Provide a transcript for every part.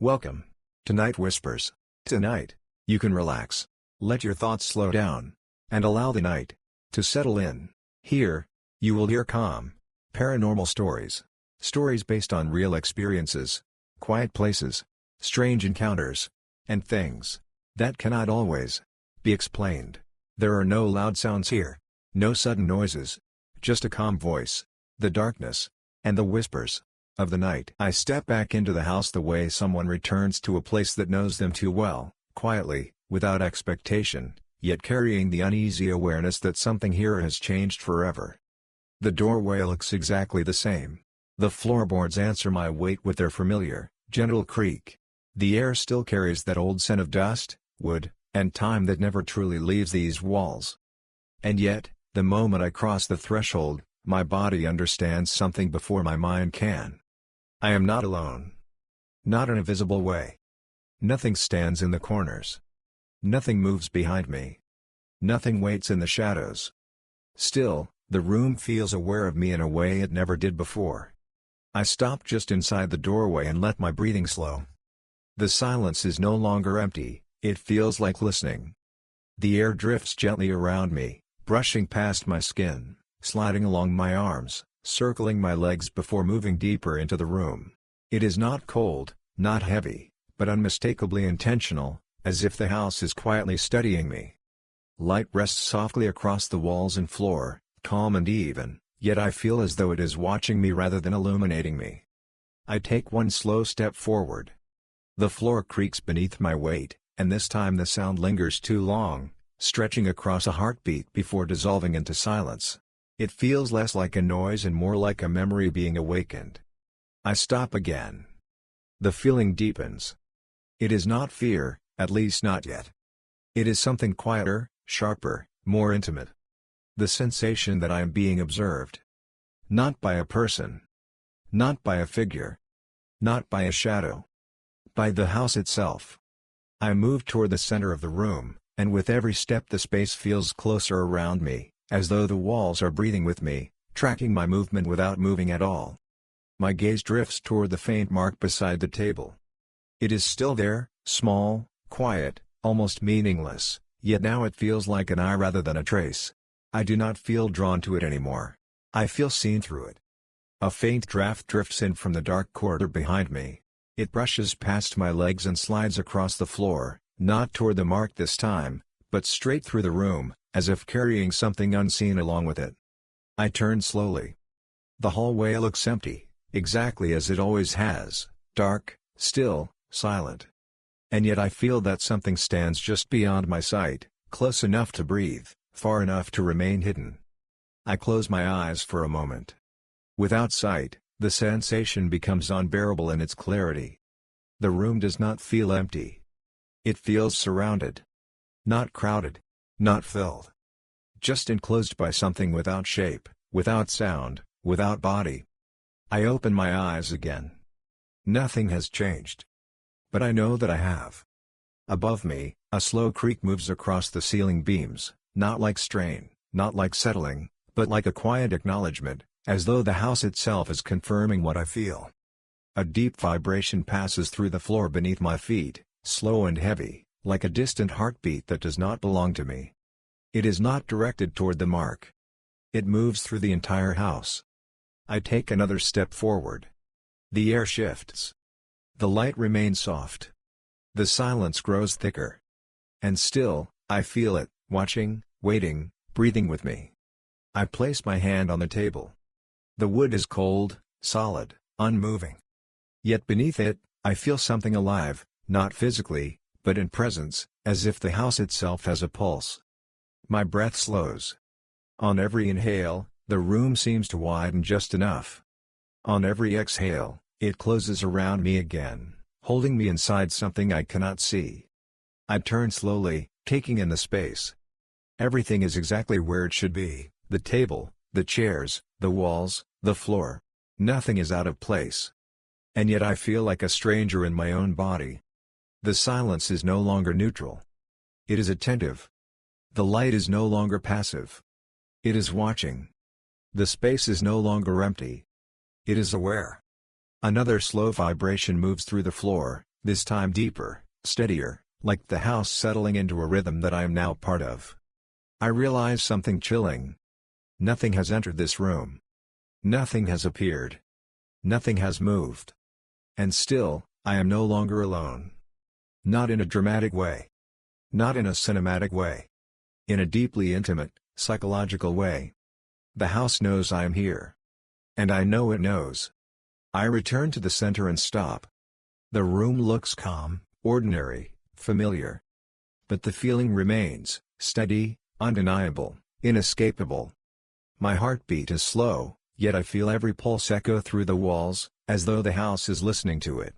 Welcome to Night Whispers. Tonight, you can relax, let your thoughts slow down, and allow the night to settle in. Here, you will hear calm, paranormal stories. Stories based on real experiences, quiet places, strange encounters, and things that cannot always be explained. There are no loud sounds here, no sudden noises, just a calm voice, the darkness, and the whispers of the night. I step back into the house the way someone returns to a place that knows them too well, quietly, without expectation, yet carrying the uneasy awareness that something here has changed forever. The doorway looks exactly the same. The floorboards answer my weight with their familiar, gentle creak. The air still carries that old scent of dust, wood, and time that never truly leaves these walls. And yet, the moment I cross the threshold, my body understands something before my mind can. I am not alone. Not in a visible way. Nothing stands in the corners. Nothing moves behind me. Nothing waits in the shadows. Still, the room feels aware of me in a way it never did before. I stop just inside the doorway and let my breathing slow. The silence is no longer empty, it feels like listening. The air drifts gently around me, brushing past my skin, sliding along my arms, circling my legs before moving deeper into the room. It is not cold, not heavy, but unmistakably intentional, as if the house is quietly studying me. Light rests softly across the walls and floor, calm and even, yet I feel as though it is watching me rather than illuminating me. I take one slow step forward. The floor creaks beneath my weight, and this time the sound lingers too long, stretching across a heartbeat before dissolving into silence. It feels less like a noise and more like a memory being awakened. I stop again. The feeling deepens. It is not fear, at least not yet. It is something quieter, sharper, more intimate. The sensation that I am being observed. Not by a person. Not by a figure. Not by a shadow. By the house itself. I move toward the center of the room, and with every step the space feels closer around me, as though the walls are breathing with me, tracking my movement without moving at all. My gaze drifts toward the faint mark beside the table. It is still there, small, quiet, almost meaningless, yet now it feels like an eye rather than a trace. I do not feel drawn to it anymore. I feel seen through it. A faint draft drifts in from the dark corridor behind me. It brushes past my legs and slides across the floor, not toward the mark this time, but straight through the room, as if carrying something unseen along with it. I turn slowly. The hallway looks empty, exactly as it always has, dark, still, silent. And yet I feel that something stands just beyond my sight, close enough to breathe, far enough to remain hidden. I close my eyes for a moment. Without sight, the sensation becomes unbearable in its clarity. The room does not feel empty. It feels surrounded. Not crowded. Not filled. Just enclosed by something without shape, without sound, without body. I open my eyes again. Nothing has changed. But I know that I have. Above me, a slow creak moves across the ceiling beams, not like strain, not like settling, but like a quiet acknowledgement, as though the house itself is confirming what I feel. A deep vibration passes through the floor beneath my feet, slow and heavy, like a distant heartbeat that does not belong to me. It is not directed toward the mark. It moves through the entire house. I take another step forward. The air shifts. The light remains soft. The silence grows thicker. And still, I feel it, watching, waiting, breathing with me. I place my hand on the table. The wood is cold, solid, unmoving. Yet beneath it, I feel something alive, not physically, but in presence, as if the house itself has a pulse. My breath slows. On every inhale, the room seems to widen just enough. On every exhale, it closes around me again, holding me inside something I cannot see. I turn slowly, taking in the space. Everything is exactly where it should be, the table, the chairs, the walls, the floor. Nothing is out of place. And yet I feel like a stranger in my own body. The silence is no longer neutral. It is attentive. The light is no longer passive. It is watching. The space is no longer empty. It is aware. Another slow vibration moves through the floor, This time deeper, steadier, like the house settling into a rhythm that I am now part of. I realize something chilling. Nothing has entered this room. Nothing has appeared. Nothing has moved. And still, I am no longer alone. Not in a dramatic way. Not in a cinematic way. In a deeply intimate, psychological way. The house knows I am here. And I know it knows. I return to the center and stop. The room looks calm, ordinary, familiar. But the feeling remains, steady, undeniable, inescapable. My heartbeat is slow, yet I feel every pulse echo through the walls, as though the house is listening to it.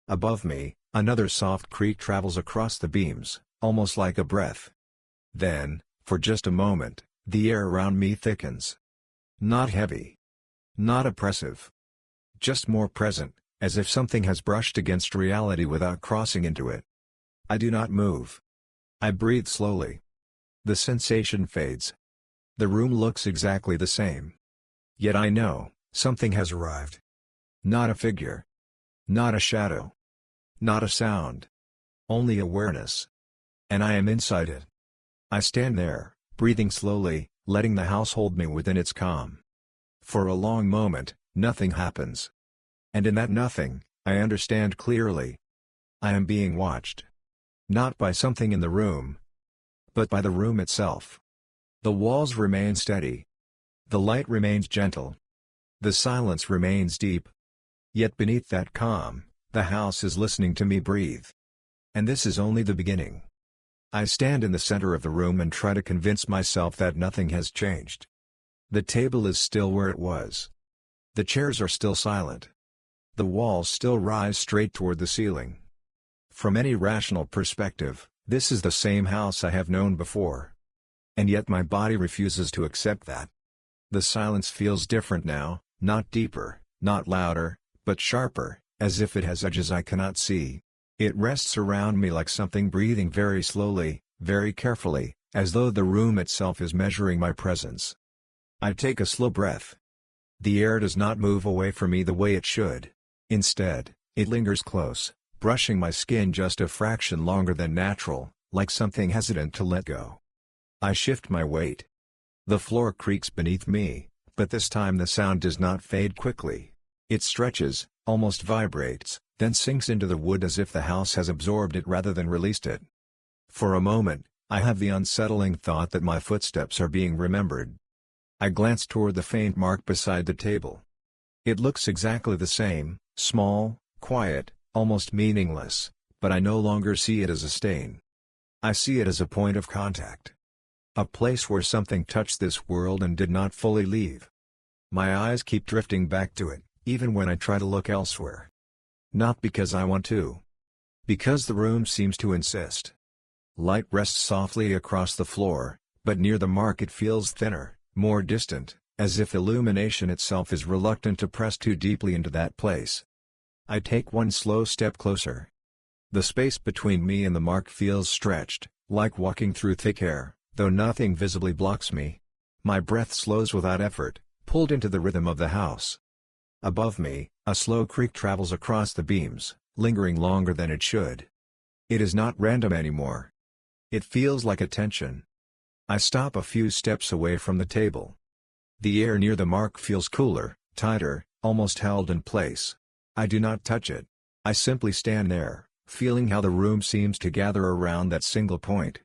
Above me, another soft creak travels across the beams, almost like a breath. Then, for just a moment, the air around me thickens. Not heavy. Not oppressive. Just more present, as if something has brushed against reality without crossing into it. I do not move. I breathe slowly. The sensation fades. The room looks exactly the same. Yet I know, something has arrived. Not a figure. Not a shadow. Not a sound. Only awareness. And I am inside it. I stand there, breathing slowly, letting the house hold me within its calm. For a long moment, nothing happens. And in that nothing, I understand clearly. I am being watched. Not by something in the room, but by the room itself. The walls remain steady. The light remains gentle. The silence remains deep. Yet beneath that calm, the house is listening to me breathe. And this is only the beginning. I stand in the center of the room and try to convince myself that nothing has changed. The table is still where it was. The chairs are still silent. The walls still rise straight toward the ceiling. From any rational perspective, this is the same house I have known before. And yet my body refuses to accept that. The silence feels different now, not deeper, not louder, but sharper, as if it has edges I cannot see. It rests around me like something breathing very slowly, very carefully, as though the room itself is measuring my presence. I take a slow breath. The air does not move away from me the way it should. Instead, it lingers close, brushing my skin just a fraction longer than natural, like something hesitant to let go. I shift my weight. The floor creaks beneath me, but this time the sound does not fade quickly. It stretches, almost vibrates, then sinks into the wood as if the house has absorbed it rather than released it. For a moment, I have the unsettling thought that my footsteps are being remembered. I glance toward the faint mark beside the table. It looks exactly the same, small, quiet, almost meaningless, but I no longer see it as a stain. I see it as a point of contact. A place where something touched this world and did not fully leave. My eyes keep drifting back to it, even when I try to look elsewhere. Not because I want to. Because the room seems to insist. Light rests softly across the floor, but near the mark it feels thinner, more distant, as if illumination itself is reluctant to press too deeply into that place. I take one slow step closer. The space between me and the mark feels stretched, like walking through thick air, though nothing visibly blocks me. My breath slows without effort, pulled into the rhythm of the house. Above me, a slow creak travels across the beams, lingering longer than it should. It is not random anymore. It feels like attention. I stop a few steps away from the table. The air near the mark feels cooler, tighter, almost held in place. I do not touch it. I simply stand there, feeling how the room seems to gather around that single point.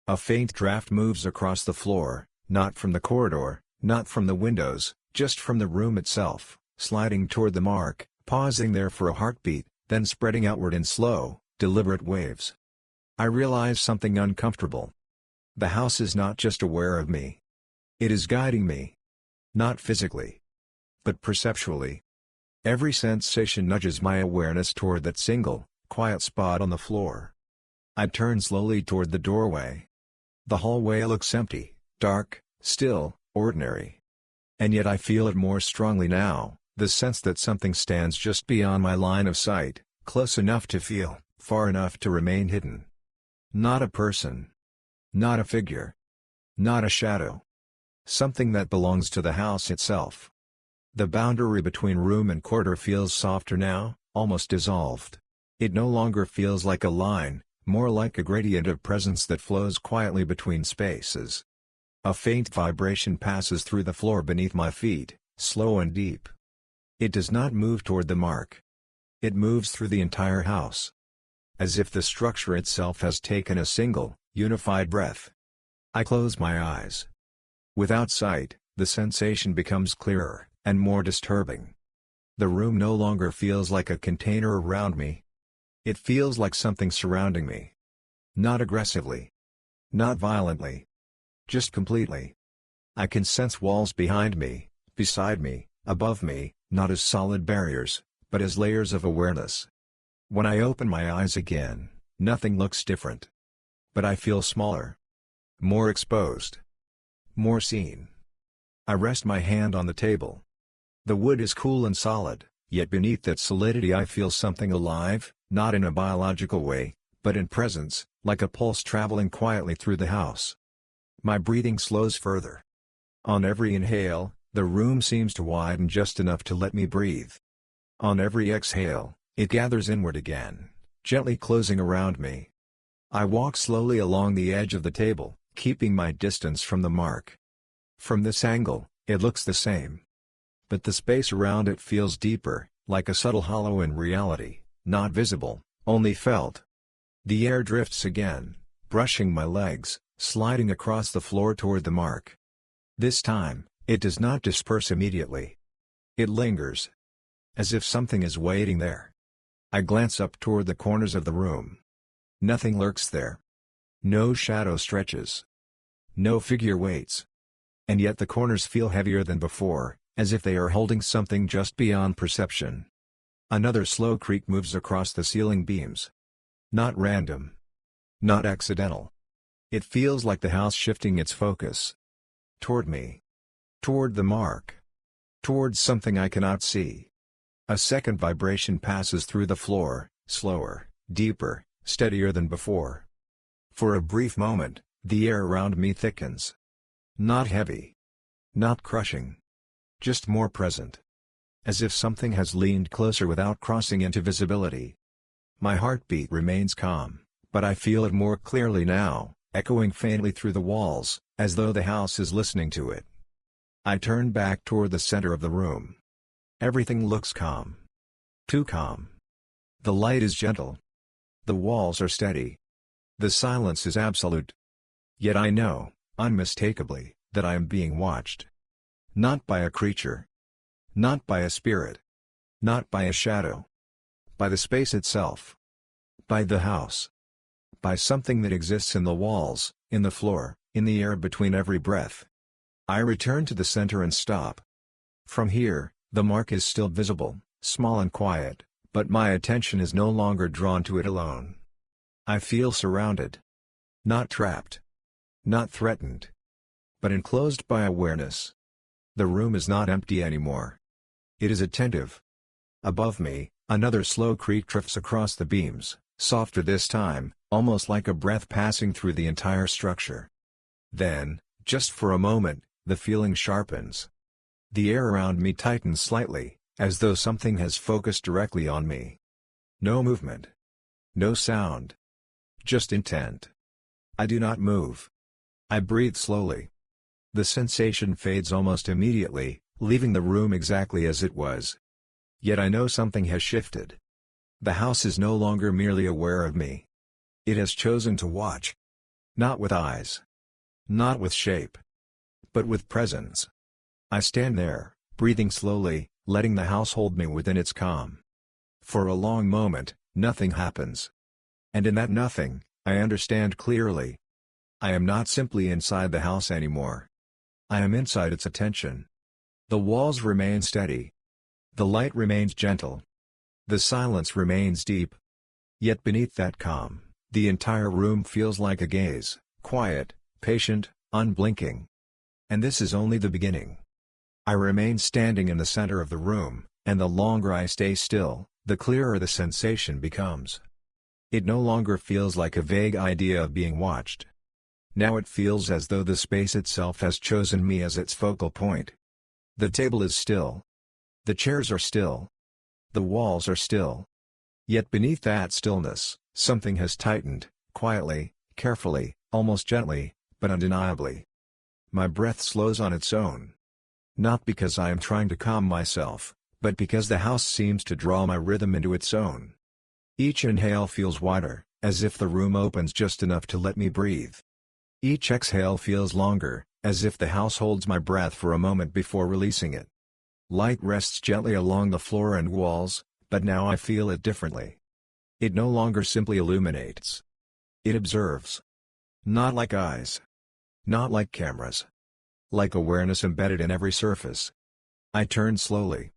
A faint draft moves across the floor, not from the corridor, not from the windows, just from the room itself, sliding toward the mark, pausing there for a heartbeat, then spreading outward in slow, deliberate waves. I realize something uncomfortable. The house is not just aware of me. It is guiding me. Not physically, but perceptually. Every sensation nudges my awareness toward that single, quiet spot on the floor. I turn slowly toward the doorway. The hallway looks empty, dark, still, ordinary. And yet I feel it more strongly now, the sense that something stands just beyond my line of sight, close enough to feel, far enough to remain hidden. Not a person. Not a figure. Not a shadow. Something that belongs to the house itself. The boundary between room and corridor feels softer now, almost dissolved. It no longer feels like a line, more like a gradient of presence that flows quietly between spaces. A faint vibration passes through the floor beneath my feet, slow and deep. It does not move toward the mark. It moves through the entire house, as if the structure itself has taken a single, unified breath. I close my eyes. Without sight, the sensation becomes clearer, and more disturbing. The room no longer feels like a container around me. It feels like something surrounding me. Not aggressively. Not violently. Just completely. I can sense walls behind me, beside me, above me, not as solid barriers, but as layers of awareness. When I open my eyes again, nothing looks different. But I feel smaller. More exposed. More seen. I rest my hand on the table. The wood is cool and solid, yet beneath that solidity I feel something alive, not in a biological way, but in presence, like a pulse traveling quietly through the house. My breathing slows further. On every inhale, the room seems to widen just enough to let me breathe. On every exhale, it gathers inward again, gently closing around me. I walk slowly along the edge of the table, keeping my distance from the mark. From this angle, it looks the same. But the space around it feels deeper, like a subtle hollow in reality, not visible, only felt. The air drifts again, brushing my legs, sliding across the floor toward the mark. This time, it does not disperse immediately. It lingers. As if something is waiting there. I glance up toward the corners of the room. Nothing lurks there. No shadow stretches. No figure waits. And yet the corners feel heavier than before, as if they are holding something just beyond perception. Another slow creak moves across the ceiling beams. Not random. Not accidental. It feels like the house shifting its focus. Toward me. Toward the mark. Toward something I cannot see. A second vibration passes through the floor, slower, deeper, steadier than before. For a brief moment, the air around me thickens. Not heavy. Not crushing. Just more present. As if something has leaned closer without crossing into visibility. My heartbeat remains calm, but I feel it more clearly now, echoing faintly through the walls, as though the house is listening to it. I turn back toward the center of the room. Everything looks calm. Too calm. The light is gentle. The walls are steady. The silence is absolute. Yet I know, unmistakably, that I am being watched. Not by a creature. Not by a spirit. Not by a shadow. By the space itself. By the house. By something that exists in the walls, in the floor, in the air between every breath. I return to the center and stop. From here, the mark is still visible, small and quiet, but my attention is no longer drawn to it alone. I feel surrounded. Not trapped. Not threatened. But enclosed by awareness. The room is not empty anymore. It is attentive. Above me, another slow creak drifts across the beams, softer this time, almost like a breath passing through the entire structure. Then, just for a moment, the feeling sharpens. The air around me tightens slightly, as though something has focused directly on me. No movement. No sound. Just intent. I do not move. I breathe slowly. The sensation fades almost immediately, leaving the room exactly as it was. Yet I know something has shifted. The house is no longer merely aware of me. It has chosen to watch. Not with eyes. Not with shape. But with presence. I stand there, breathing slowly, letting the house hold me within its calm. For a long moment, nothing happens. And in that nothing, I understand clearly. I am not simply inside the house anymore. I am inside its attention. The walls remain steady. The light remains gentle. The silence remains deep. Yet beneath that calm, the entire room feels like a gaze, quiet, patient, unblinking. And this is only the beginning. I remain standing in the center of the room, and the longer I stay still, the clearer the sensation becomes. It no longer feels like a vague idea of being watched. Now it feels as though the space itself has chosen me as its focal point. The table is still. The chairs are still. The walls are still. Yet beneath that stillness, something has tightened, quietly, carefully, almost gently, but undeniably. My breath slows on its own. Not because I am trying to calm myself, but because the house seems to draw my rhythm into its own. Each inhale feels wider, as if the room opens just enough to let me breathe. Each exhale feels longer, as if the house holds my breath for a moment before releasing it. Light rests gently along the floor and walls, but now I feel it differently. It no longer simply illuminates. It observes. Not like eyes. Not like cameras. Like awareness embedded in every surface. I turn slowly.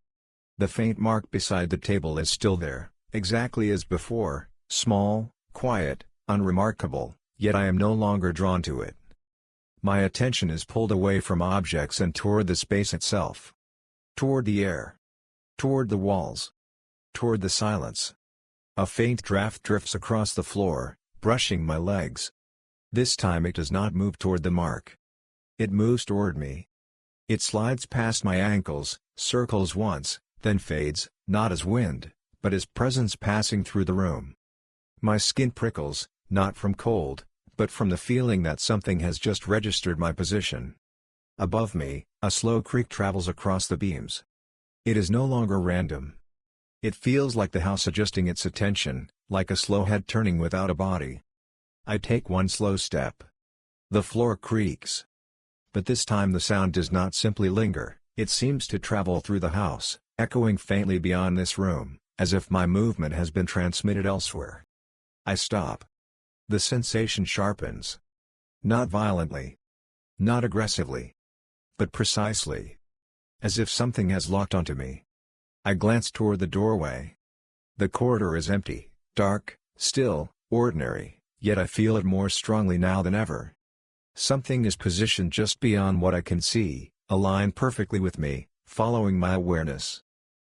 The faint mark beside the table is still there, exactly as before, small, quiet, unremarkable, yet I am no longer drawn to it. My attention is pulled away from objects and toward the space itself. Toward the air. Toward the walls. Toward the silence. A faint draft drifts across the floor, brushing my legs. This time it does not move toward the mark. It moves toward me. It slides past my ankles, circles once, then fades, not as wind, but as presence passing through the room. My skin prickles, not from cold, but from the feeling that something has just registered my position. Above me, a slow creak travels across the beams. It is no longer random. It feels like the house adjusting its attention, like a slow head turning without a body. I take one slow step. The floor creaks. But this time the sound does not simply linger, it seems to travel through the house, echoing faintly beyond this room, as if my movement has been transmitted elsewhere. I stop. The sensation sharpens. Not violently. Not aggressively. But precisely. As if something has locked onto me. I glance toward the doorway. The corridor is empty, dark, still, ordinary, yet I feel it more strongly now than ever. Something is positioned just beyond what I can see, aligned perfectly with me, following my awareness.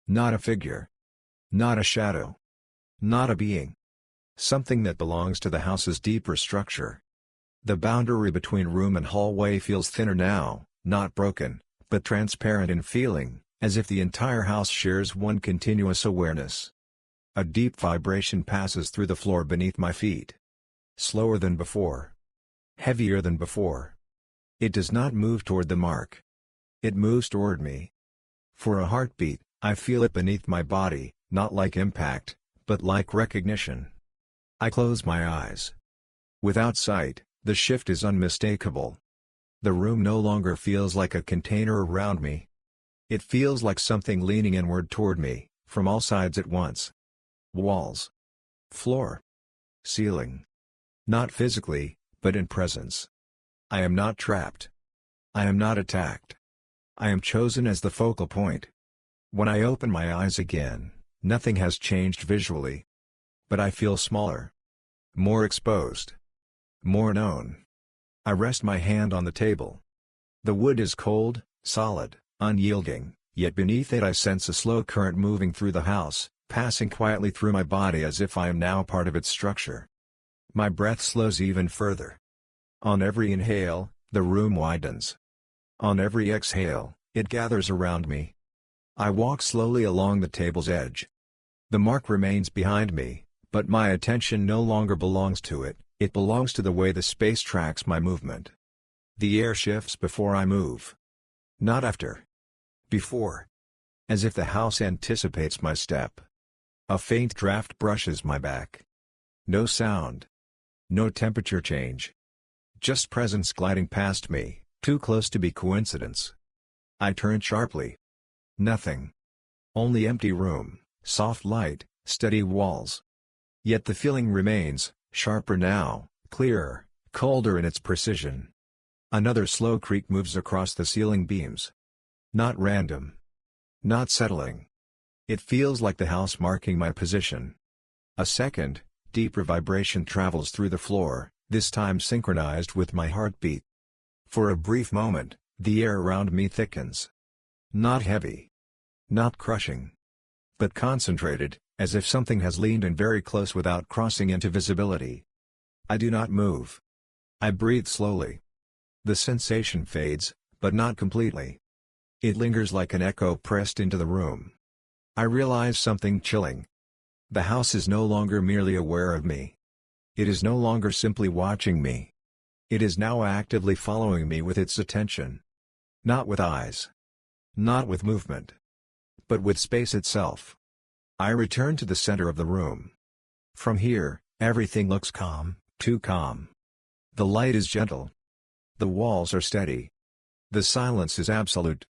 Not a figure. Not a shadow. Not a being. Something that belongs to the house's deeper structure. The boundary between room and hallway feels thinner now, not broken, but transparent in feeling, as if the entire house shares one continuous awareness. A deep vibration passes through the floor beneath my feet. Slower than before. Heavier than before. It does not move toward the mark. It moves toward me. For a heartbeat, I feel it beneath my body, not like impact, but like recognition. I close my eyes. Without sight, the shift is unmistakable. The room no longer feels like a container around me. It feels like something leaning inward toward me, from all sides at once. Walls. Floor. Ceiling. Not physically, but in presence. I am not trapped. I am not attacked. I am chosen as the focal point. When I open my eyes again, nothing has changed visually. But I feel smaller. More exposed. More known. I rest my hand on the table. The wood is cold, solid, unyielding, yet beneath it I sense a slow current moving through the house, passing quietly through my body as if I am now part of its structure. My breath slows even further. On every inhale, the room widens. On every exhale, it gathers around me. I walk slowly along the table's edge. The mark remains behind me, but my attention no longer belongs to it, it belongs to the way the space tracks my movement. The air shifts before I move. Not after. Before. As if the house anticipates my step. A faint draft brushes my back. No sound. No temperature change. Just presence gliding past me, too close to be coincidence. I turn sharply. Nothing. Only empty room, soft light, steady walls. Yet the feeling remains, sharper now, clearer, colder in its precision. Another slow creak moves across the ceiling beams. Not random. Not settling. It feels like the house marking my position. A second, deeper vibration travels through the floor, this time synchronized with my heartbeat. For a brief moment, the air around me thickens. Not heavy. Not crushing. But concentrated, as if something has leaned in very close without crossing into visibility. I do not move. I breathe slowly. The sensation fades, but not completely. It lingers like an echo pressed into the room. I realize something chilling. The house is no longer merely aware of me. It is no longer simply watching me. It is now actively following me with its attention. Not with eyes. Not with movement. But with space itself. I return to the center of the room. From here, everything looks calm, too calm. The light is gentle. The walls are steady. The silence is absolute.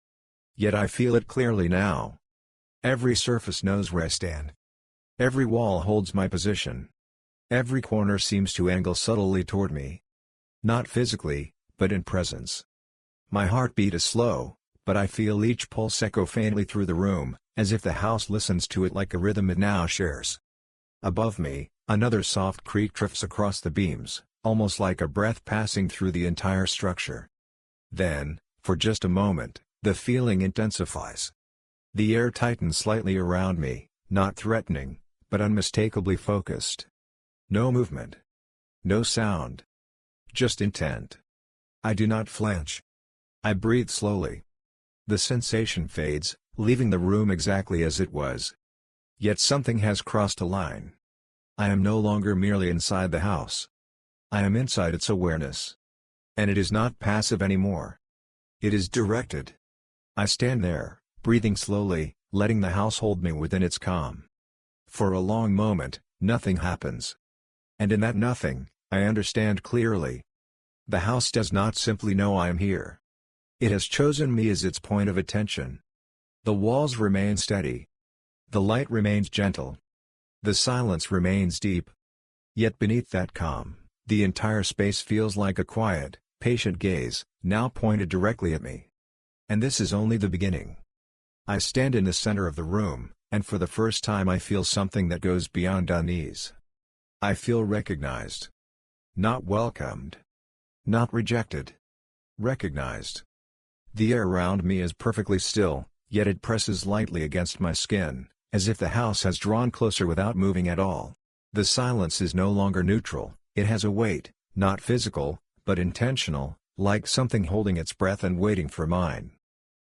Yet I feel it clearly now. Every surface knows where I stand. Every wall holds my position. Every corner seems to angle subtly toward me. Not physically, but in presence. My heartbeat is slow, but I feel each pulse echo faintly through the room, as if the house listens to it like a rhythm it now shares. Above me, another soft creak drifts across the beams, almost like a breath passing through the entire structure. Then, for just a moment, the feeling intensifies. The air tightens slightly around me, not threatening, but unmistakably focused. No movement. No sound. Just intent. I do not flinch. I breathe slowly. The sensation fades, leaving the room exactly as it was. Yet something has crossed a line. I am no longer merely inside the house. I am inside its awareness. And it is not passive anymore. It is directed. I stand there, breathing slowly, letting the house hold me within its calm. For a long moment, nothing happens. And in that nothing, I understand clearly. The house does not simply know I am here. It has chosen me as its point of attention. The walls remain steady. The light remains gentle. The silence remains deep. Yet beneath that calm, the entire space feels like a quiet, patient gaze, now pointed directly at me. And this is only the beginning. I stand in the center of the room, and for the first time I feel something that goes beyond unease. I feel recognized. Not welcomed. Not rejected. Recognized. The air around me is perfectly still, yet it presses lightly against my skin, as if the house has drawn closer without moving at all. The silence is no longer neutral, it has a weight, not physical, but intentional, like something holding its breath and waiting for mine.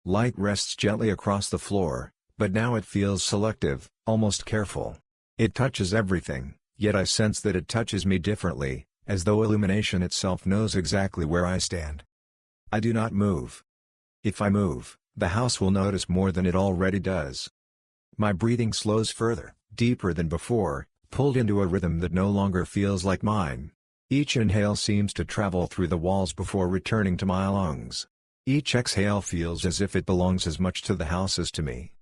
Light rests gently across the floor, but now it feels selective, almost careful. It touches everything, yet I sense that it touches me differently, as though illumination itself knows exactly where I stand. I do not move. If I move, the house will notice more than it already does. My breathing slows further, deeper than before, pulled into a rhythm that no longer feels like mine. Each inhale seems to travel through the walls before returning to my lungs. Each exhale feels as if it belongs as much to the house as to me.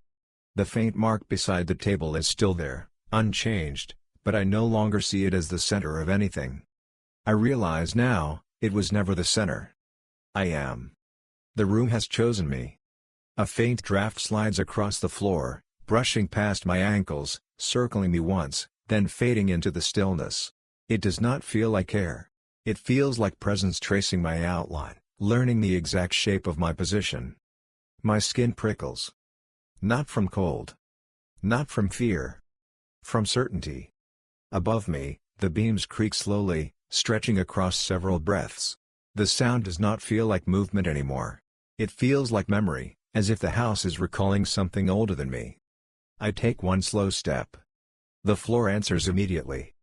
The faint mark beside the table is still there, unchanged, but I no longer see it as the center of anything. I realize now, it was never the center. I am. The room has chosen me. A faint draft slides across the floor, brushing past my ankles, circling me once, then fading into the stillness. It does not feel like air. It feels like presence tracing my outline, learning the exact shape of my position. My skin prickles. Not from cold. Not from fear. From certainty. Above me, the beams creak slowly, stretching across several breaths. The sound does not feel like movement anymore. It feels like memory, as if the house is recalling something older than me. I take one slow step. The floor answers immediately.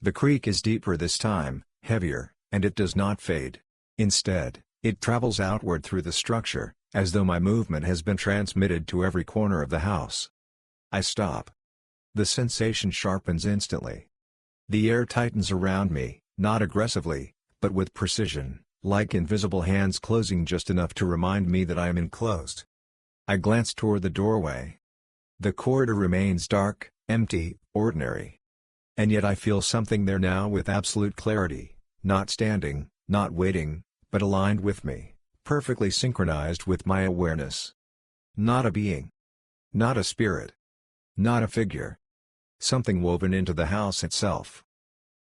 The creak is deeper this time, heavier, and it does not fade. Instead, it travels outward through the structure, as though my movement has been transmitted to every corner of the house. I stop. The sensation sharpens instantly. The air tightens around me, not aggressively, but with precision, like invisible hands closing just enough to remind me that I am enclosed. I glance toward the doorway. The corridor remains dark, empty, ordinary. And yet I feel something there now with absolute clarity, not standing, not waiting, but aligned with me, perfectly synchronized with my awareness. Not a being. Not a spirit. Not a figure. Something woven into the house itself.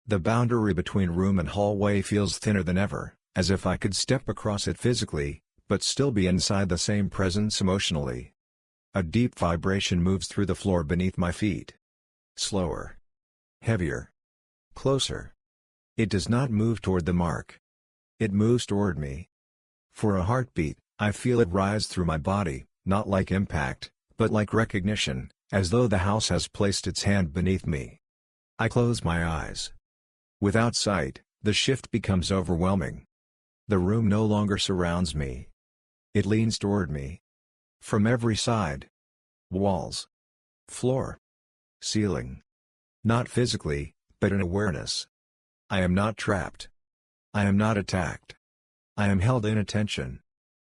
The boundary between room and hallway feels thinner than ever, as if I could step across it physically, but still be inside the same presence emotionally. A deep vibration moves through the floor beneath my feet. Slower. Heavier. Closer. It does not move toward the mark. It moves toward me. For a heartbeat, I feel it rise through my body, not like impact, but like recognition, as though the house has placed its hand beneath me. I close my eyes. Without sight, the shift becomes overwhelming. The room no longer surrounds me. It leans toward me. From every side. Walls. Floor. Ceiling. Not physically, but in awareness. I am not trapped. I am not attacked. I am held in attention.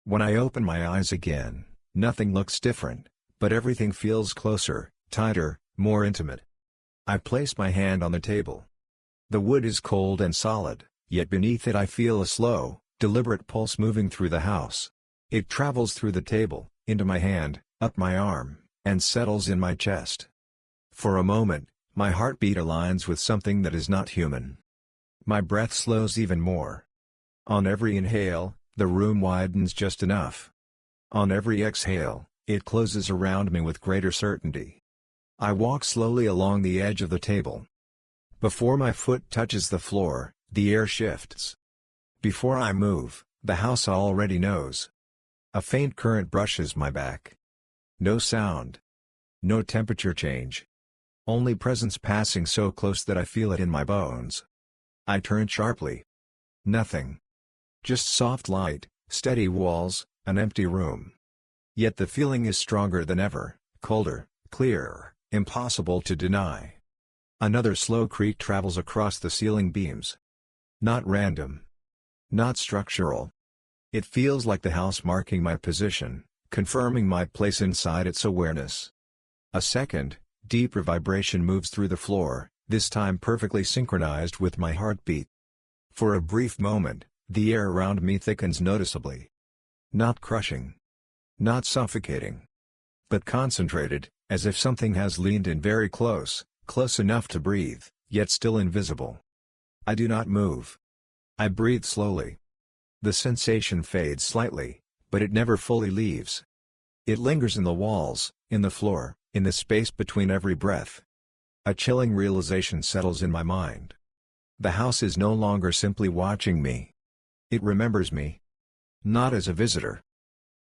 When I open my eyes again, nothing looks different, but everything feels closer, tighter, more intimate. I place my hand on the table. The wood is cold and solid, yet beneath it I feel a slow, deliberate pulse moving through the house. It travels through the table, into my hand, up my arm, and settles in my chest. For a moment, my heartbeat aligns with something that is not human. My breath slows even more. On every inhale, the room widens just enough. On every exhale, it closes around me with greater certainty. I walk slowly along the edge of the table. Before my foot touches the floor, the air shifts. Before I move, the house already knows. A faint current brushes my back. No sound. No temperature change. Only presence passing so close that I feel it in my bones. I turn sharply. Nothing. Just soft light, steady walls, an empty room. Yet the feeling is stronger than ever, colder, clearer, impossible to deny. Another slow creak travels across the ceiling beams. Not random. Not structural. It feels like the house marking my position, confirming my place inside its awareness. A second, deeper vibration moves through the floor, this time perfectly synchronized with my heartbeat. For a brief moment, the air around me thickens noticeably. Not crushing. Not suffocating. But concentrated, as if something has leaned in very close, close enough to breathe, yet still invisible. I do not move. I breathe slowly. The sensation fades slightly, but it never fully leaves. It lingers in the walls, in the floor, in the space between every breath. A chilling realization settles in my mind. The house is no longer simply watching me. It remembers me. Not as a visitor.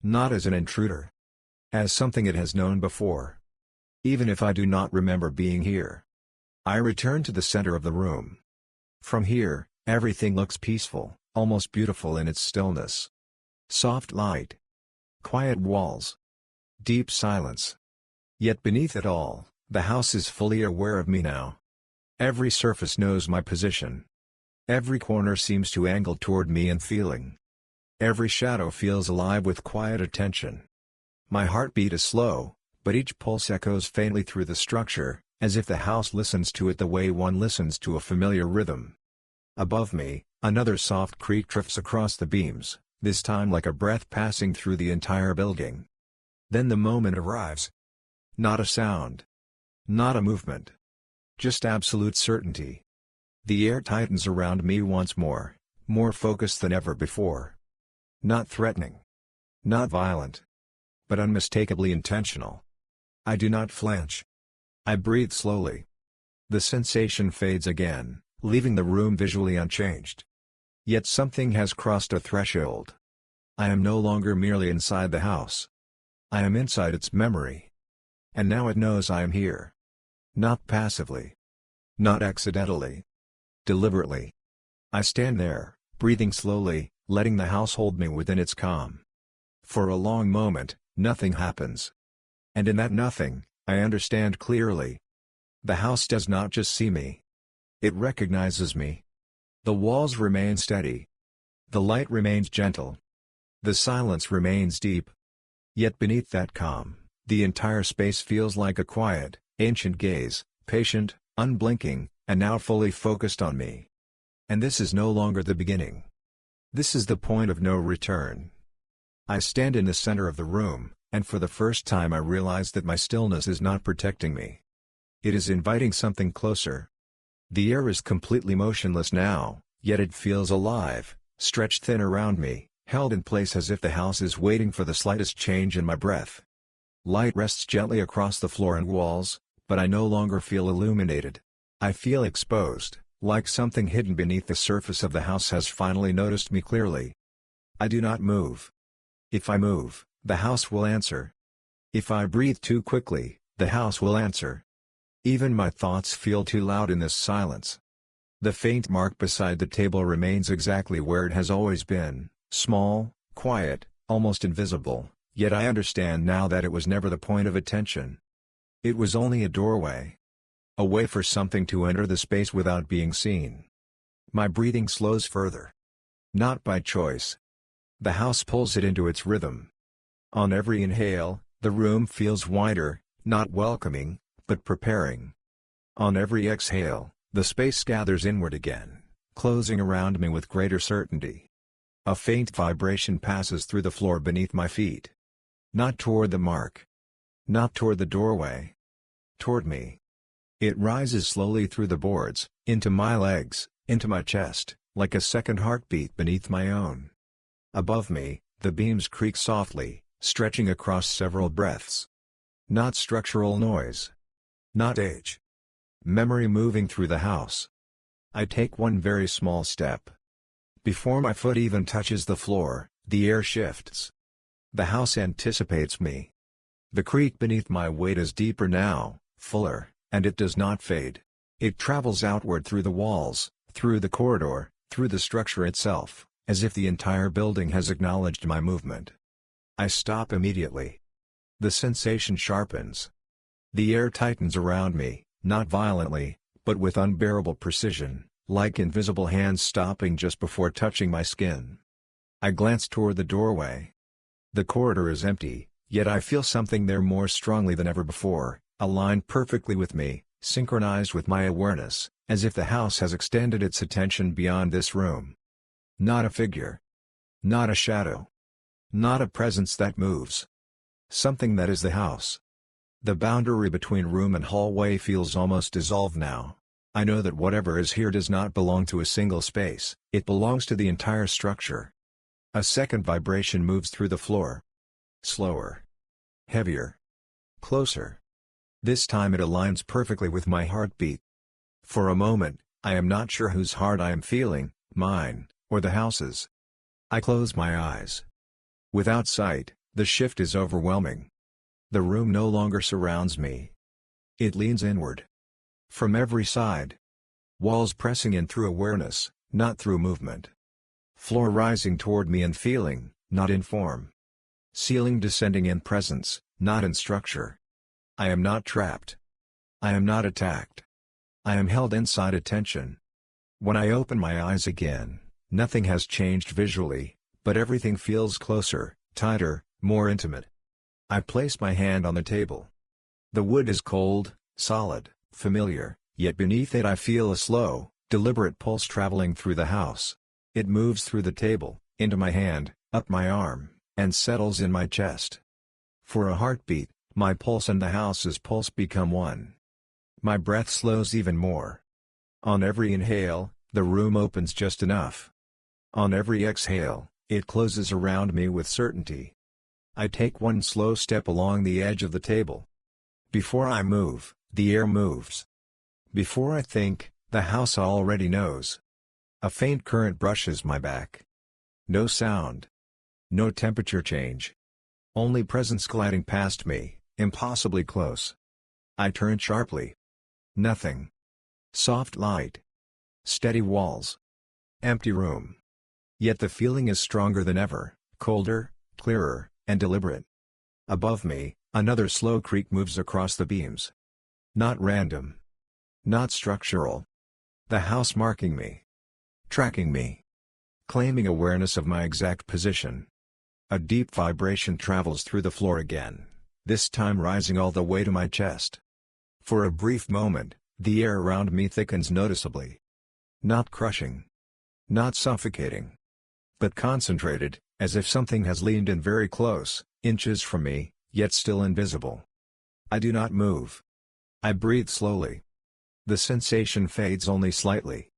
Not as an intruder. As something it has known before. Even if I do not remember being here. I return to the center of the room. From here, everything looks peaceful, almost beautiful in its stillness. Soft light. Quiet walls. Deep silence. Yet beneath it all, the house is fully aware of me now. Every surface knows my position. Every corner seems to angle toward me in feeling. Every shadow feels alive with quiet attention. My heartbeat is slow, but each pulse echoes faintly through the structure, as if the house listens to it the way one listens to a familiar rhythm. Above me, another soft creak drifts across the beams, this time like a breath passing through the entire building. Then the moment arrives. Not a sound. Not a movement. Just absolute certainty. The air tightens around me once more focused than ever before. Not threatening. Not violent. But unmistakably intentional. I do not flinch. I breathe slowly. The sensation fades again, leaving the room visually unchanged. Yet something has crossed a threshold. I am no longer merely inside the house. I am inside its memory. And now it knows I am here. Not passively. Not accidentally. Deliberately. I stand there, breathing slowly, letting the house hold me within its calm. For a long moment, nothing happens. And in that nothing, I understand clearly. The house does not just see me. It recognizes me. The walls remain steady. The light remains gentle. The silence remains deep. Yet beneath that calm, the entire space feels like a quiet, ancient gaze, patient, unblinking, and now fully focused on me. And this is no longer the beginning. This is the point of no return. I stand in the center of the room, and for the first time I realize that my stillness is not protecting me. It is inviting something closer. The air is completely motionless now, yet it feels alive, stretched thin around me, held in place as if the house is waiting for the slightest change in my breath. Light rests gently across the floor and walls, but I no longer feel illuminated. I feel exposed, like something hidden beneath the surface of the house has finally noticed me clearly. I do not move. If I move, the house will answer. If I breathe too quickly, The house will answer. Even my thoughts feel too loud in this silence. The faint mark beside the table remains exactly where it has always been, small, quiet, almost invisible, yet I understand now that it was never the point of attention. It was only a doorway. A way for something to enter the space without being seen. My breathing slows further. Not by choice. The house pulls it into its rhythm. On every inhale, the room feels wider, not welcoming, but preparing. On every exhale, the space gathers inward again, closing around me with greater certainty. A faint vibration passes through the floor beneath my feet. Not toward the mark. Not toward the doorway. Toward me. It rises slowly through the boards, into my legs, into my chest, like a second heartbeat beneath my own. Above me, the beams creak softly, stretching across several breaths. Not structural noise. Not age. Memory moving through the house. I take one very small step. Before my foot even touches the floor, the air shifts. The house anticipates me. The creak beneath my weight is deeper now, fuller, and it does not fade. It travels outward through the walls, through the corridor, through the structure itself, as if the entire building has acknowledged my movement. I stop immediately. The sensation sharpens. The air tightens around me, not violently, but with unbearable precision, like invisible hands stopping just before touching my skin. I glance toward the doorway. The corridor is empty, yet I feel something there more strongly than ever before, aligned perfectly with me, synchronized with my awareness, as if the house has extended its attention beyond this room. Not a figure. Not a shadow. Not a presence that moves. Something that is the house. The boundary between room and hallway feels almost dissolved now. I know that whatever is here does not belong to a single space, it belongs to the entire structure. A second vibration moves through the floor. Slower. Heavier. Closer. This time it aligns perfectly with my heartbeat. For a moment, I am not sure whose heart I am feeling, mine, or the house's. I close my eyes. Without sight, the shift is overwhelming. The room no longer surrounds me. It leans inward. From every side. Walls pressing in through awareness, not through movement. Floor rising toward me in feeling, not in form. Ceiling descending in presence, not in structure. I am not trapped. I am not attacked. I am held inside attention. When I open my eyes again, nothing has changed visually, but everything feels closer, tighter, more intimate. I place my hand on the table. The wood is cold, solid, familiar, yet beneath it I feel a slow, deliberate pulse traveling through the house. It moves through the table, into my hand, up my arm, and settles in my chest. For a heartbeat, my pulse and the house's pulse become one. My breath slows even more. On every inhale, the room opens just enough. On every exhale, it closes around me with certainty. I take one slow step along the edge of the table. Before I move, the air moves. Before I think, the house already knows. A faint current brushes my back. No sound. No temperature change. Only presence gliding past me, impossibly close. I turn sharply. Nothing. Soft light. Steady walls. Empty room. Yet the feeling is stronger than ever, colder, clearer, and deliberate. Above me, another slow creak moves across the beams. Not random. Not structural. The house marking me. Tracking me. Claiming awareness of my exact position. A deep vibration travels through the floor again, this time rising all the way to my chest. For a brief moment, the air around me thickens noticeably. Not crushing. Not suffocating. But concentrated, as if something has leaned in very close, inches from me, yet still invisible. I do not move. I breathe slowly. The sensation fades only slightly.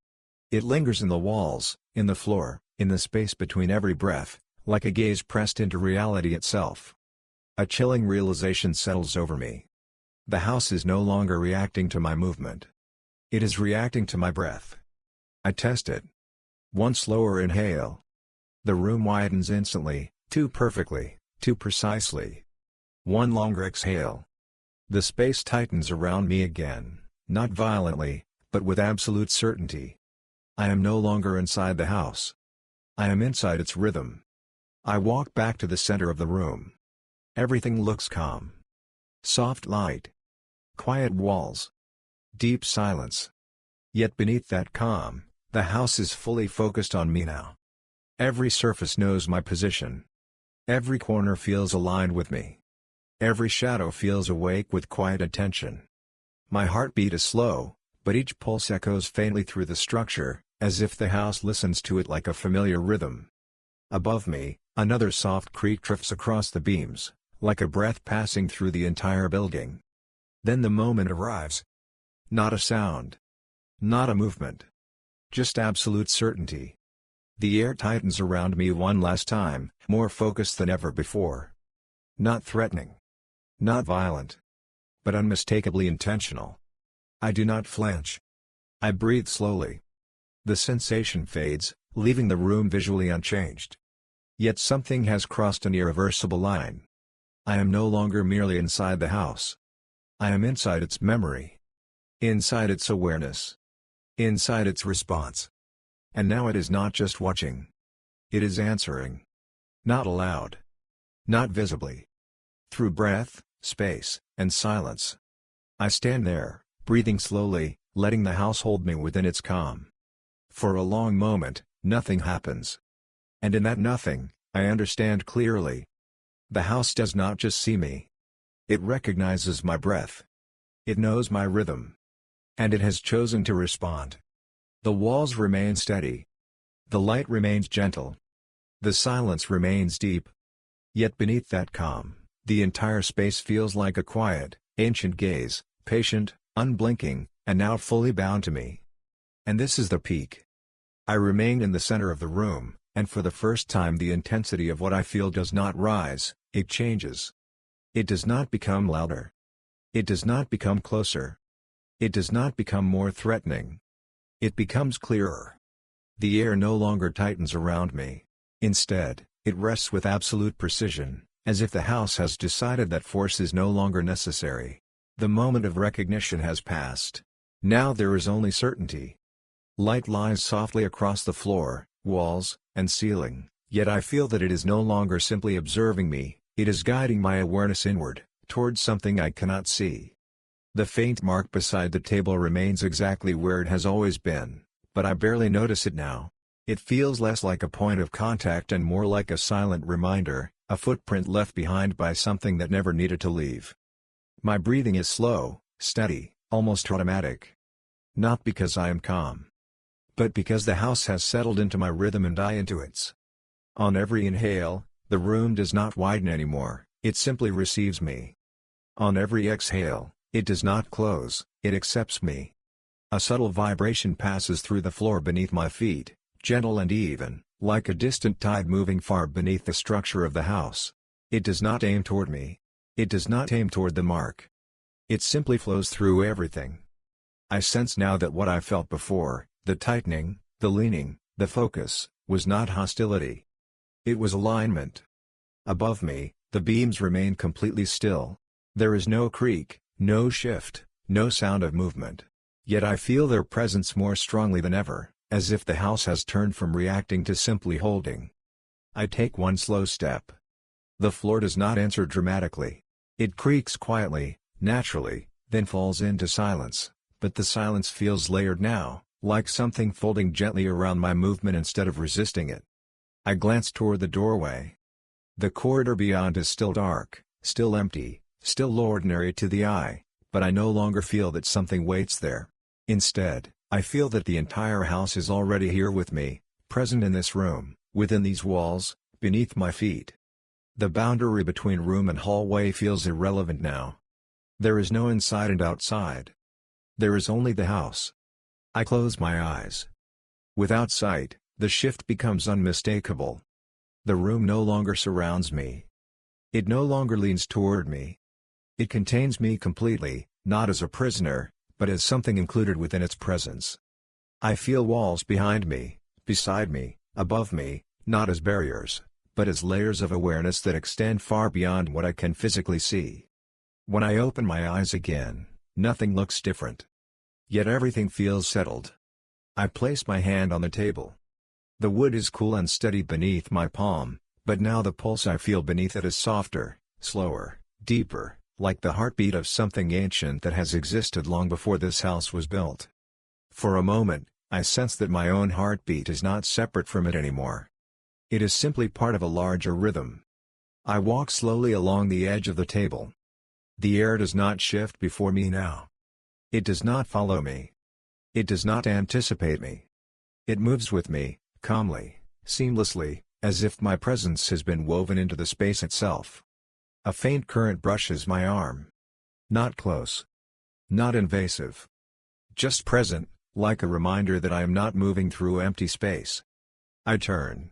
It lingers in the walls, in the floor, in the space between every breath, like a gaze pressed into reality itself. A chilling realization settles over me. The house is no longer reacting to my movement. It is reacting to my breath. I test it. One slower inhale. The room widens instantly, too perfectly, too precisely. One longer exhale. The space tightens around me again, not violently, but with absolute certainty. I am no longer inside the house. I am inside its rhythm. I walk back to the center of the room. Everything looks calm. Soft light. Quiet walls. Deep silence. Yet beneath that calm, the house is fully focused on me now. Every surface knows my position. Every corner feels aligned with me. Every shadow feels awake with quiet attention. My heartbeat is slow, but each pulse echoes faintly through the structure, as if the house listens to it like a familiar rhythm. Above me, another soft creak drifts across the beams, like a breath passing through the entire building. Then the moment arrives. Not a sound. Not a movement. Just absolute certainty. The air tightens around me one last time, more focused than ever before. Not threatening. Not violent. But unmistakably intentional. I do not flinch. I breathe slowly. The sensation fades, leaving the room visually unchanged. Yet something has crossed an irreversible line. I am no longer merely inside the house. I am inside its memory. Inside its awareness. Inside its response. And now it is not just watching. It is answering. Not aloud. Not visibly. Through breath, space, and silence. I stand there, breathing slowly, letting the house hold me within its calm. For a long moment, nothing happens. And in that nothing, I understand clearly. The house does not just see me. It recognizes my breath. It knows my rhythm. And it has chosen to respond. The walls remain steady. The light remains gentle. The silence remains deep. Yet beneath that calm, the entire space feels like a quiet, ancient gaze, patient, unblinking, and now fully bound to me. And this is the peak. I remain in the center of the room, and for the first time the intensity of what I feel does not rise, it changes. It does not become louder. It does not become closer. It does not become more threatening. It becomes clearer. The air no longer tightens around me. Instead, it rests with absolute precision, as if the house has decided that force is no longer necessary. The moment of recognition has passed. Now there is only certainty. Light lies softly across the floor, walls, and ceiling, yet I feel that it is no longer simply observing me, it is guiding my awareness inward, towards something I cannot see. The faint mark beside the table remains exactly where it has always been, but I barely notice it now. It feels less like a point of contact and more like a silent reminder, a footprint left behind by something that never needed to leave. My breathing is slow, steady, almost automatic. Not because I am calm, but because the house has settled into my rhythm and I into its. On every inhale, the room does not widen anymore, it simply receives me. On every exhale, it does not close, it accepts me. A subtle vibration passes through the floor beneath my feet, gentle and even, like a distant tide moving far beneath the structure of the house. It does not aim toward me. It does not aim toward the mark. It simply flows through everything. I sense now that what I felt before, the tightening, the leaning, the focus, was not hostility. It was alignment. Above me, the beams remain completely still. There is no creak, no shift, no sound of movement. Yet I feel their presence more strongly than ever, as if the house has turned from reacting to simply holding. I take one slow step. The floor does not answer dramatically. It creaks quietly, naturally, then falls into silence, but the silence feels layered now, like something folding gently around my movement instead of resisting it. I glance toward the doorway. The corridor beyond is still dark, still empty, still ordinary to the eye, but I no longer feel that something waits there. Instead, I feel that the entire house is already here with me, present in this room, within these walls, beneath my feet. The boundary between room and hallway feels irrelevant now. There is no inside and outside. There is only the house. I close my eyes. Without sight, the shift becomes unmistakable. The room no longer surrounds me. It no longer leans toward me. It contains me completely, not as a prisoner, but as something included within its presence. I feel walls behind me, beside me, above me, not as barriers, but as layers of awareness that extend far beyond what I can physically see. When I open my eyes again, nothing looks different. Yet everything feels settled. I place my hand on the table. The wood is cool and steady beneath my palm, but now the pulse I feel beneath it is softer, slower, deeper, like the heartbeat of something ancient that has existed long before this house was built. For a moment, I sense that my own heartbeat is not separate from it anymore. It is simply part of a larger rhythm. I walk slowly along the edge of the table. The air does not shift before me now. It does not follow me. It does not anticipate me. It moves with me, calmly, seamlessly, as if my presence has been woven into the space itself. A faint current brushes my arm. Not close. Not invasive. Just present, like a reminder that I am not moving through empty space. I turn.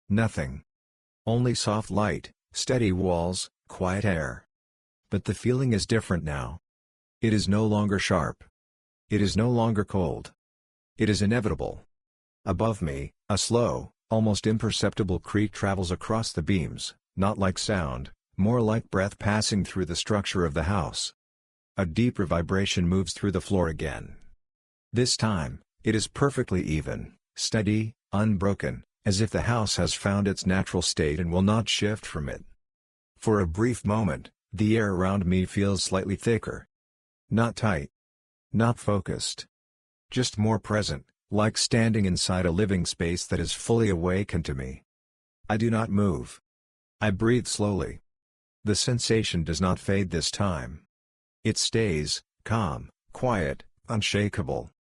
Nothing. Only soft light, steady walls, quiet air. But the feeling is different now. It is no longer sharp. It is no longer cold. It is inevitable. Above me, a slow, almost imperceptible creak travels across the beams, not like sound, more like breath passing through the structure of the house. A deeper vibration moves through the floor again. This time, it is perfectly even, steady, unbroken, as if the house has found its natural state and will not shift from it. For a brief moment, the air around me feels slightly thicker. Not tight. Not focused. Just more present, like standing inside a living space that is fully awakened to me. I do not move. I breathe slowly. The sensation does not fade this time. It stays, calm, quiet, unshakable.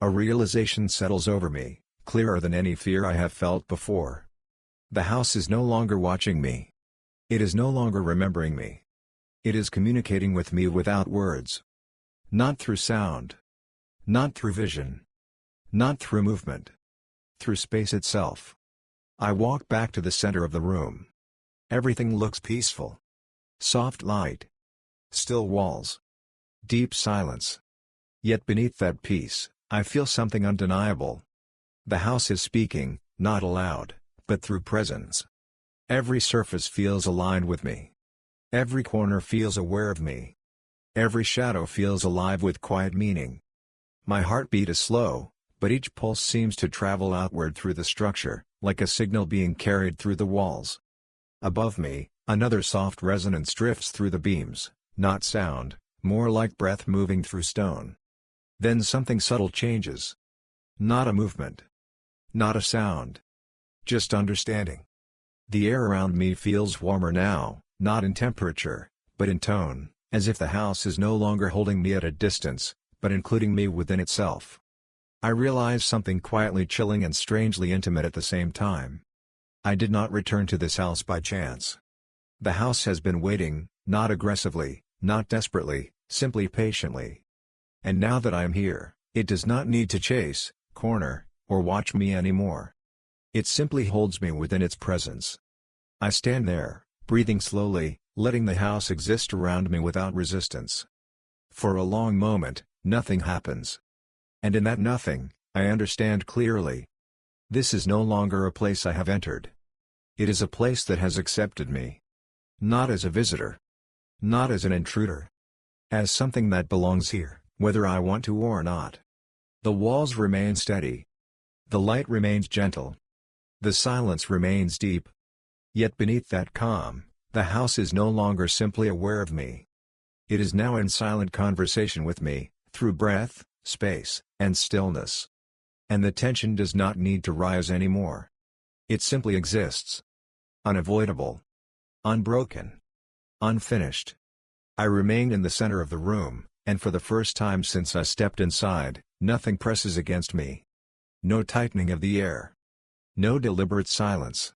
A realization settles over me, clearer than any fear I have felt before. The house is no longer watching me. It is no longer remembering me. It is communicating with me without words. Not through sound. Not through vision. Not through movement. Through space itself. I walk back to the center of the room. Everything looks peaceful. Soft light. Still walls. Deep silence. Yet beneath that peace, I feel something undeniable. The house is speaking, not aloud, but through presence. Every surface feels aligned with me. Every corner feels aware of me. Every shadow feels alive with quiet meaning. My heartbeat is slow, but each pulse seems to travel outward through the structure, like a signal being carried through the walls. Above me, another soft resonance drifts through the beams, not sound, more like breath moving through stone. Then something subtle changes. Not a movement. Not a sound. Just understanding. The air around me feels warmer now, not in temperature, but in tone, as if the house is no longer holding me at a distance, but including me within itself. I realize something quietly chilling and strangely intimate at the same time. I did not return to this house by chance. The house has been waiting, not aggressively, not desperately, simply patiently. And now that I am here, it does not need to chase, corner, or watch me anymore. It simply holds me within its presence. I stand there, breathing slowly, letting the house exist around me without resistance. For a long moment, nothing happens. And in that nothing, I understand clearly. This is no longer a place I have entered. It is a place that has accepted me. Not as a visitor. Not as an intruder. As something that belongs here, whether I want to or not. The walls remain steady. The light remains gentle. The silence remains deep. Yet beneath that calm, the house is no longer simply aware of me. It is now in silent conversation with me, through breath, space, and stillness. And the tension does not need to rise anymore. It simply exists. Unavoidable. Unbroken. Unfinished. I remain in the center of the room, and for the first time since I stepped inside, nothing presses against me. No tightening of the air. No deliberate silence.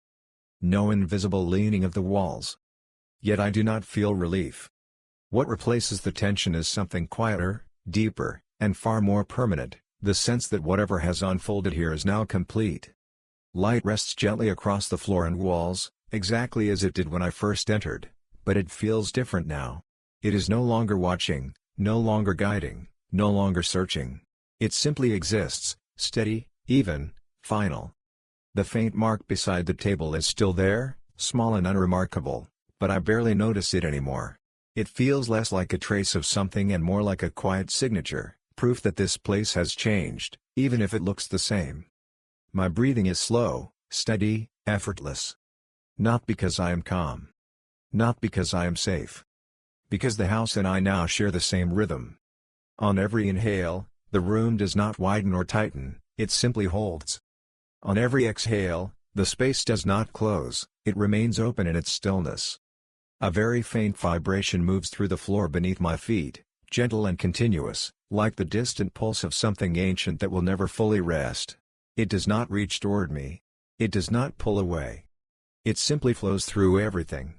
No invisible leaning of the walls. Yet I do not feel relief. What replaces the tension is something quieter, deeper, and far more permanent, the sense that whatever has unfolded here is now complete. Light rests gently across the floor and walls, exactly as it did when I first entered, but it feels different now. It is no longer watching, no longer guiding, no longer searching. It simply exists, steady, even, final. The faint mark beside the table is still there, small and unremarkable, but I barely notice it anymore. It feels less like a trace of something and more like a quiet signature, proof that this place has changed, even if it looks the same. My breathing is slow, steady, effortless. Not because I am calm. Not because I am safe. Because the house and I now share the same rhythm. On every inhale, the room does not widen or tighten, it simply holds. On every exhale, the space does not close, it remains open in its stillness. A very faint vibration moves through the floor beneath my feet, gentle and continuous, like the distant pulse of something ancient that will never fully rest. It does not reach toward me. It does not pull away. It simply flows through everything.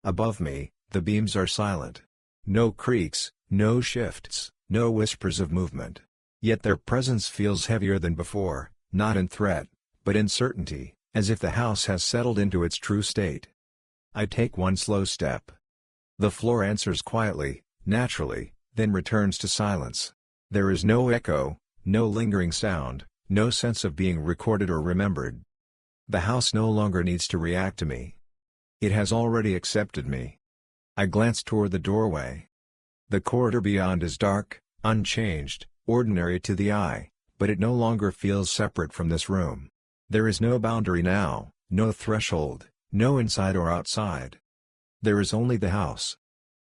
Above me, the beams are silent. No creaks, no shifts, no whispers of movement. Yet their presence feels heavier than before, not in threat, but in certainty, as if the house has settled into its true state. I take one slow step. The floor answers quietly, naturally, then returns to silence. There is no echo, no lingering sound, no sense of being recorded or remembered. The house no longer needs to react to me. It has already accepted me. I glance toward the doorway. The corridor beyond is dark, unchanged, ordinary to the eye, but it no longer feels separate from this room. There is no boundary now, no threshold, no inside or outside. There is only the house.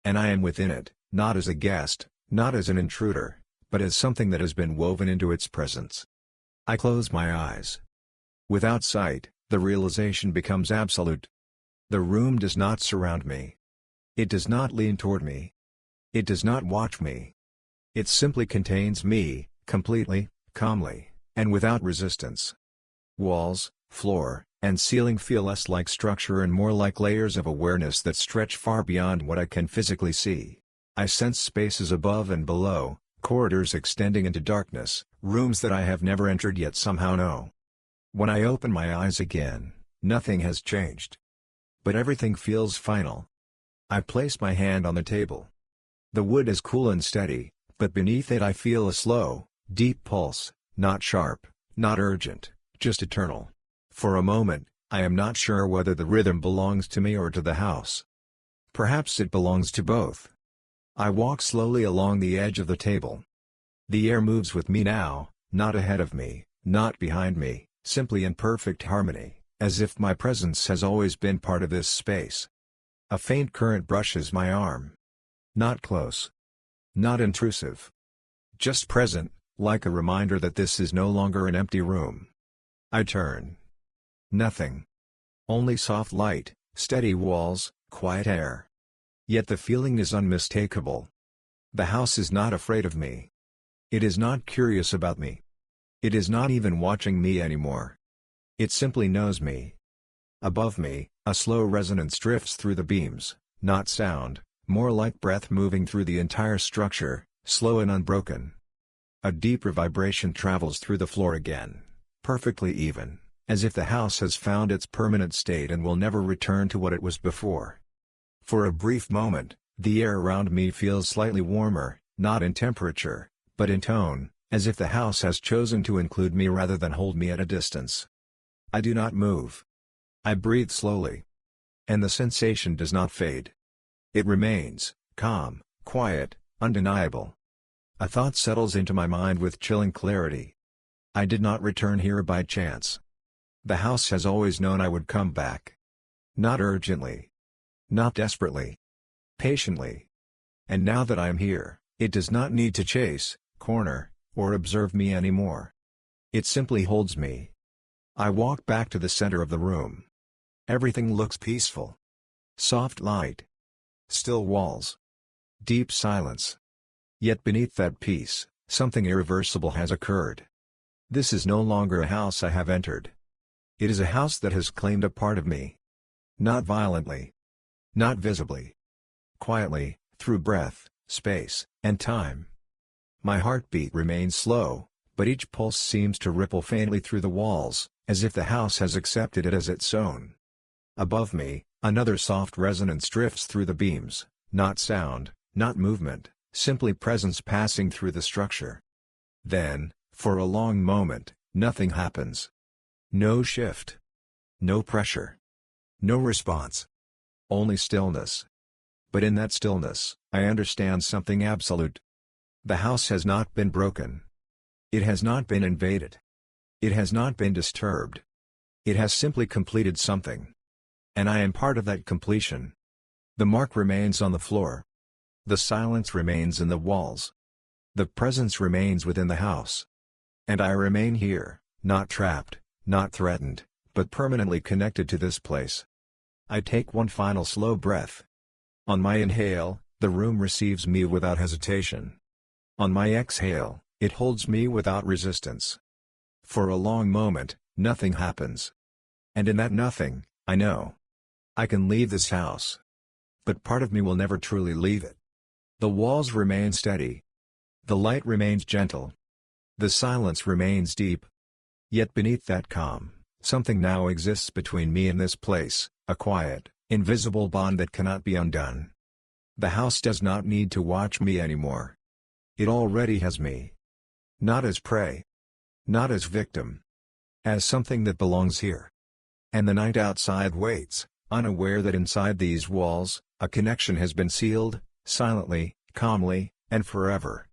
And I am within it, not as a guest, not as an intruder, but as something that has been woven into its presence. I close my eyes. Without sight, the realization becomes absolute. The room does not surround me. It does not lean toward me. It does not watch me. It simply contains me, completely, calmly, and without resistance. Walls, floor, and ceiling feel less like structure and more like layers of awareness that stretch far beyond what I can physically see. I sense spaces above and below, corridors extending into darkness, rooms that I have never entered yet somehow know. When I open my eyes again, nothing has changed. But everything feels final. I place my hand on the table. The wood is cool and steady, but beneath it I feel a slow, deep pulse, not sharp, not urgent, just eternal. For a moment, I am not sure whether the rhythm belongs to me or to the house. Perhaps it belongs to both. I walk slowly along the edge of the table. The air moves with me now, not ahead of me, not behind me, simply in perfect harmony, as if my presence has always been part of this space. A faint current brushes my arm. Not close. Not intrusive. Just present, like a reminder that this is no longer an empty room. I turn. Nothing. Only soft light, steady walls, quiet air. Yet the feeling is unmistakable. The house is not afraid of me. It is not curious about me. It is not even watching me anymore. It simply knows me. Above me, a slow resonance drifts through the beams, not sound, more like breath moving through the entire structure, slow and unbroken. A deeper vibration travels through the floor again, perfectly even, as if the house has found its permanent state and will never return to what it was before. For a brief moment, the air around me feels slightly warmer, not in temperature, but in tone, as if the house has chosen to include me rather than hold me at a distance. I do not move. I breathe slowly. And the sensation does not fade. It remains, calm, quiet, undeniable. A thought settles into my mind with chilling clarity. I did not return here by chance. The house has always known I would come back. Not urgently. Not desperately. Patiently. And now that I am here, it does not need to chase, corner, or observe me anymore. It simply holds me. I walk back to the center of the room. Everything looks peaceful. Soft light. Still walls. Deep silence. Yet beneath that peace, something irreversible has occurred. This is no longer a house I have entered. It is a house that has claimed a part of me. Not violently. Not visibly. Quietly, through breath, space, and time. My heartbeat remains slow, but each pulse seems to ripple faintly through the walls, as if the house has accepted it as its own. Above me, another soft resonance drifts through the beams, not sound, not movement, simply presence passing through the structure. Then, for a long moment, nothing happens. No shift. No pressure. No response. Only stillness. But in that stillness, I understand something absolute. The house has not been broken. It has not been invaded. It has not been disturbed. It has simply completed something. And I am part of that completion. The mark remains on the floor. The silence remains in the walls. The presence remains within the house. And I remain here, not trapped, not threatened, but permanently connected to this place. I take one final slow breath. On my inhale, the room receives me without hesitation. On my exhale, it holds me without resistance. For a long moment, nothing happens. And in that nothing, I know. I can leave this house. But part of me will never truly leave it. The walls remain steady. The light remains gentle. The silence remains deep. Yet beneath that calm, something now exists between me and this place, a quiet, invisible bond that cannot be undone. The house does not need to watch me anymore. It already has me. Not as prey. Not as victim. As something that belongs here. And the night outside waits, unaware that inside these walls, a connection has been sealed, silently, calmly, and forever.